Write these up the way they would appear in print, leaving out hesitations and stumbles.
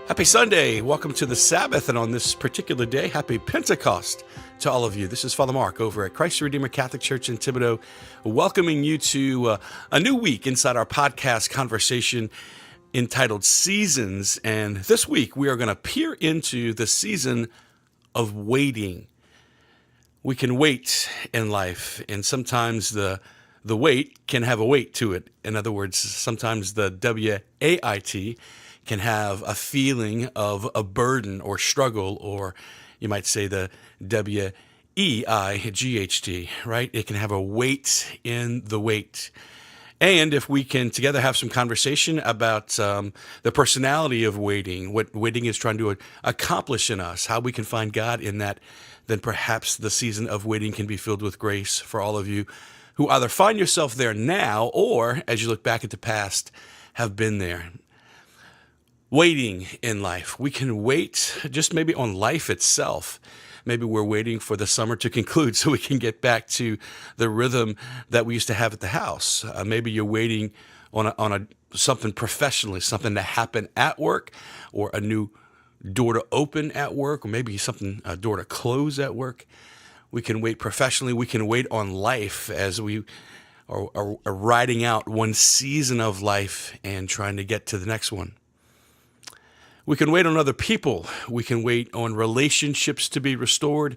Happy Sunday. Welcome to the Sabbath. And on this particular day, happy Pentecost to all of you. This is Father Mark over at Christ the Redeemer Catholic Church in Thibodaux, welcoming you to a new week inside our podcast conversation entitled Seasons. And this week, we are going to peer into the season of waiting. We can wait in life, and sometimes the wait can have a weight to it. In other words, sometimes the W-A-I-T can have a feeling of a burden or struggle, or you might say the W-E-I-G-H-T, right? It can have a weight in the wait. And if we can together have some conversation about the personality of waiting, what waiting is trying to accomplish in us, how we can find God in that, then perhaps the season of waiting can be filled with grace for all of you who either find yourself there now or, as you look back at the past, have been there. Waiting in life. We can wait just maybe on life itself. Maybe we're waiting for the summer to conclude so we can get back to the rhythm that we used to have at the house. Maybe you're waiting on something professionally, something to happen at work, or a new door to open at work, or maybe a door to close at work. We can wait professionally. We can wait on life as we are riding out one season of life and trying to get to the next one. We can wait on other people. We can wait on relationships to be restored.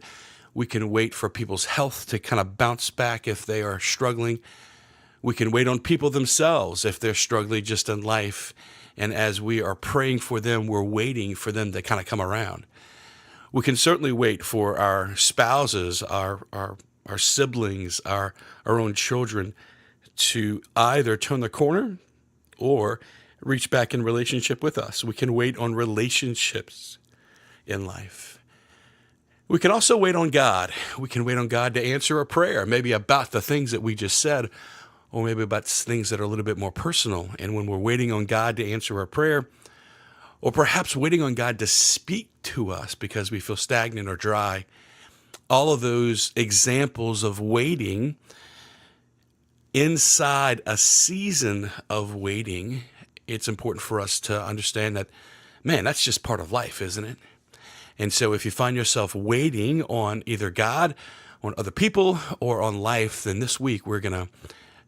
We can wait for people's health to kind of bounce back if they are struggling. We can wait on people themselves if they're struggling just in life. And as we are praying for them, we're waiting for them to kind of come around. We can certainly wait for our spouses, our siblings, our own children to either turn the corner or reach back in relationship with us. We can wait on relationships in life. We can also wait on God. We can wait on God to answer a prayer, maybe about the things that we just said, or maybe about things that are a little bit more personal. And when we're waiting on God to answer our prayer, or perhaps waiting on God to speak to us because we feel stagnant or dry, all of those examples of waiting inside a season of waiting, it's important for us to understand that, man, that's just part of life, isn't it? And so if you find yourself waiting on either God, on other people, or on life, then this week we're going to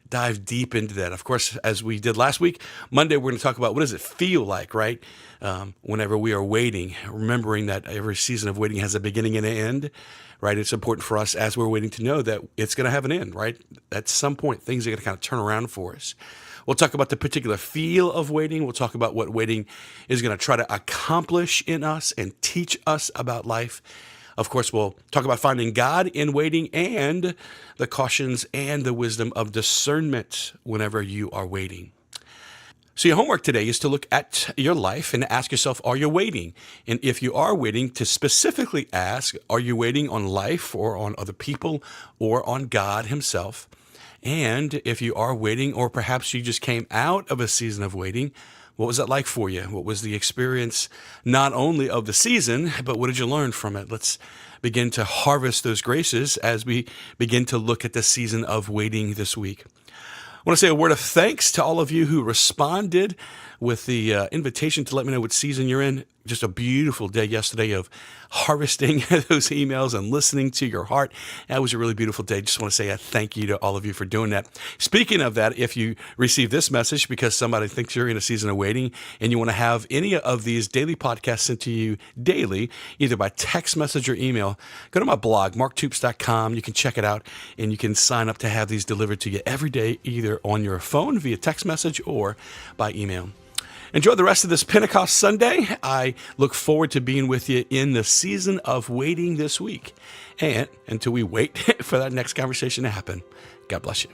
dive deep into that. Of course, as we did last week, Monday, we're going to talk about what does it feel like, right? Whenever we are waiting, remembering that every season of waiting has a beginning and an end, right? It's important for us as we're waiting to know that it's going to have an end, right? At some point, things are going to kind of turn around for us. We'll talk about the particular feel of waiting. We'll talk about what waiting is going to try to accomplish in us and teach us about life. Of course, we'll talk about finding God in waiting and the cautions and the wisdom of discernment whenever you are waiting. So your homework today is to look at your life and ask yourself, are you waiting? And if you are waiting, to specifically ask, are you waiting on life or on other people or on God himself? And if you are waiting, or perhaps you just came out of a season of waiting, what was that like for you? What was the experience not only of the season, but what did you learn from it? Let's begin to harvest those graces as we begin to look at the season of waiting this week. I want to say a word of thanks to all of you who responded with the invitation to let me know what season you're in. Just a beautiful day yesterday of harvesting those emails and listening to your heart. That was a really beautiful day. Just want to say a thank you to all of you for doing that. Speaking of that, if you receive this message because somebody thinks you're in a season of waiting and you want to have any of these daily podcasts sent to you daily, either by text message or email, go to my blog, marktoops.com. You can check it out and you can sign up to have these delivered to you every day, either on your phone via text message or by email. Enjoy the rest of this Pentecost Sunday. I look forward to being with you in the season of waiting this week. And until we wait for that next conversation to happen, God bless you.